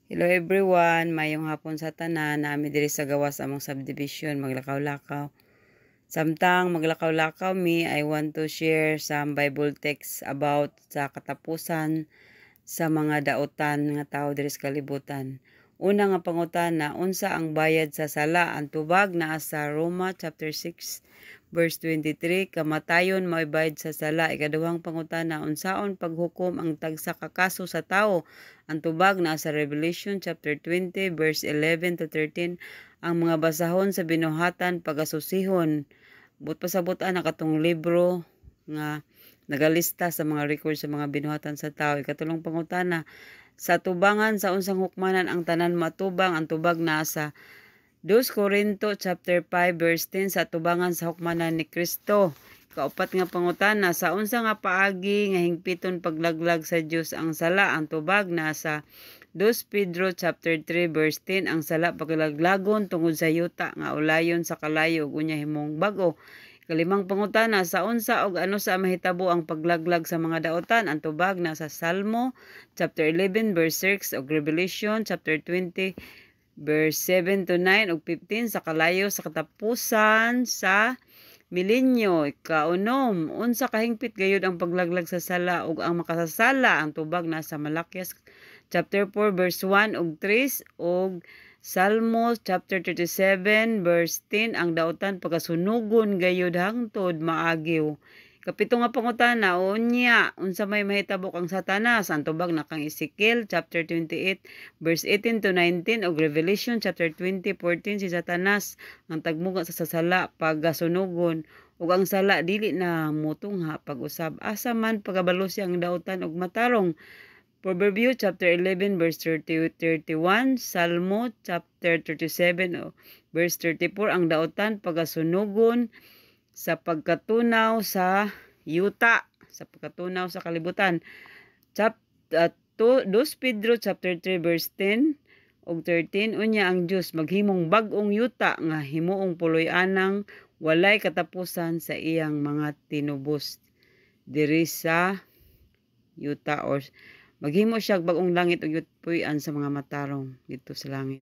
Hello everyone, mayong hapon sa tanan, nami diri sa gawas among subdivision, maglakaw-lakaw. Samtang maglakaw-lakaw mi, I want to share some Bible text about sa katapusan sa mga daotan nga tao diri sa kalibutan. Una nga pangutana, unsa ang bayad sa sala? Ang tubag naa sa Roma chapter 6 verse 23, kamatayon mao'y bayad sa sala. Ikaduhang pangutana, unsaon paghukom ang tagsa ka kaso sa tawo? Ang tubag naa sa Revelation chapter 20 verse 11 to 13, ang mga basahon sa binuhatan pagasusihon. But pasabutan na katong libro nga nagalista sa mga record sa mga binuhatan sa tao. Ikatulong pangutana, sa tubangan sa unsang hukmanan ang tanan matubang? Ang tubag naa sa 2 Corinto chapter 5 verse 10, sa tubangan sa hukmanan ni Kristo. Kaupat nga pangutana, sa unsa nga paagi nga hingpiton paglaglag sa Dios ang sala? Ang tubag naa sa 2 Pedro chapter 3 verse 10, ang sala paglaglagon tungod sa yuta nga ulayon sa kalayo ug unya himong bag-o. Kalimang pangutana, sa unsa og ano sa mahitabo ang paglaglag sa mga daotan? Ang tubag na sa Salmo chapter 11 verse 6 ug Revelation chapter 20 verse 7 to 9 ug 15, sa kalayo sa katapusan sa milenyo. Kaunom, unsa kahingpit gayud ang paglaglag sa sala ug ang makasasala? Ang tubag na sa Malakias chapter 4 verse 1 ug 3 ug Salmo chapter 37 verse 10, ang daotan pagasunugon gayud hangtod maagiw. Kapito nga pangutana, unya unsa may mahitabo kang Satanas? Ang tubag na kang Ezekiel chapter 28 verse 18 to 19 ug Revelation chapter 20:14, si Satanas ang tagmuga sa sasala pagasunugon ug ang sala dili na mutungha pag-usab. Asa man pagabalo siyang daotan ug matarong. Proverbio chapter 11 verse 30-31, Salmo chapter 37 verse 34, ang daotan pagasunugon sa pagkatunaw sa yuta, sa pagkatunaw sa kalibutan. 2 Pedro chapter 3 verse 10 ug 13, unya ang Dios maghimong bag-ong yuta nga himuong puloy-anang walay katapusan sa iyang mga tinubos diri sa yuta, or maghimo siya bag-ong langit ug puy-an sa mga matarong dito sa langit.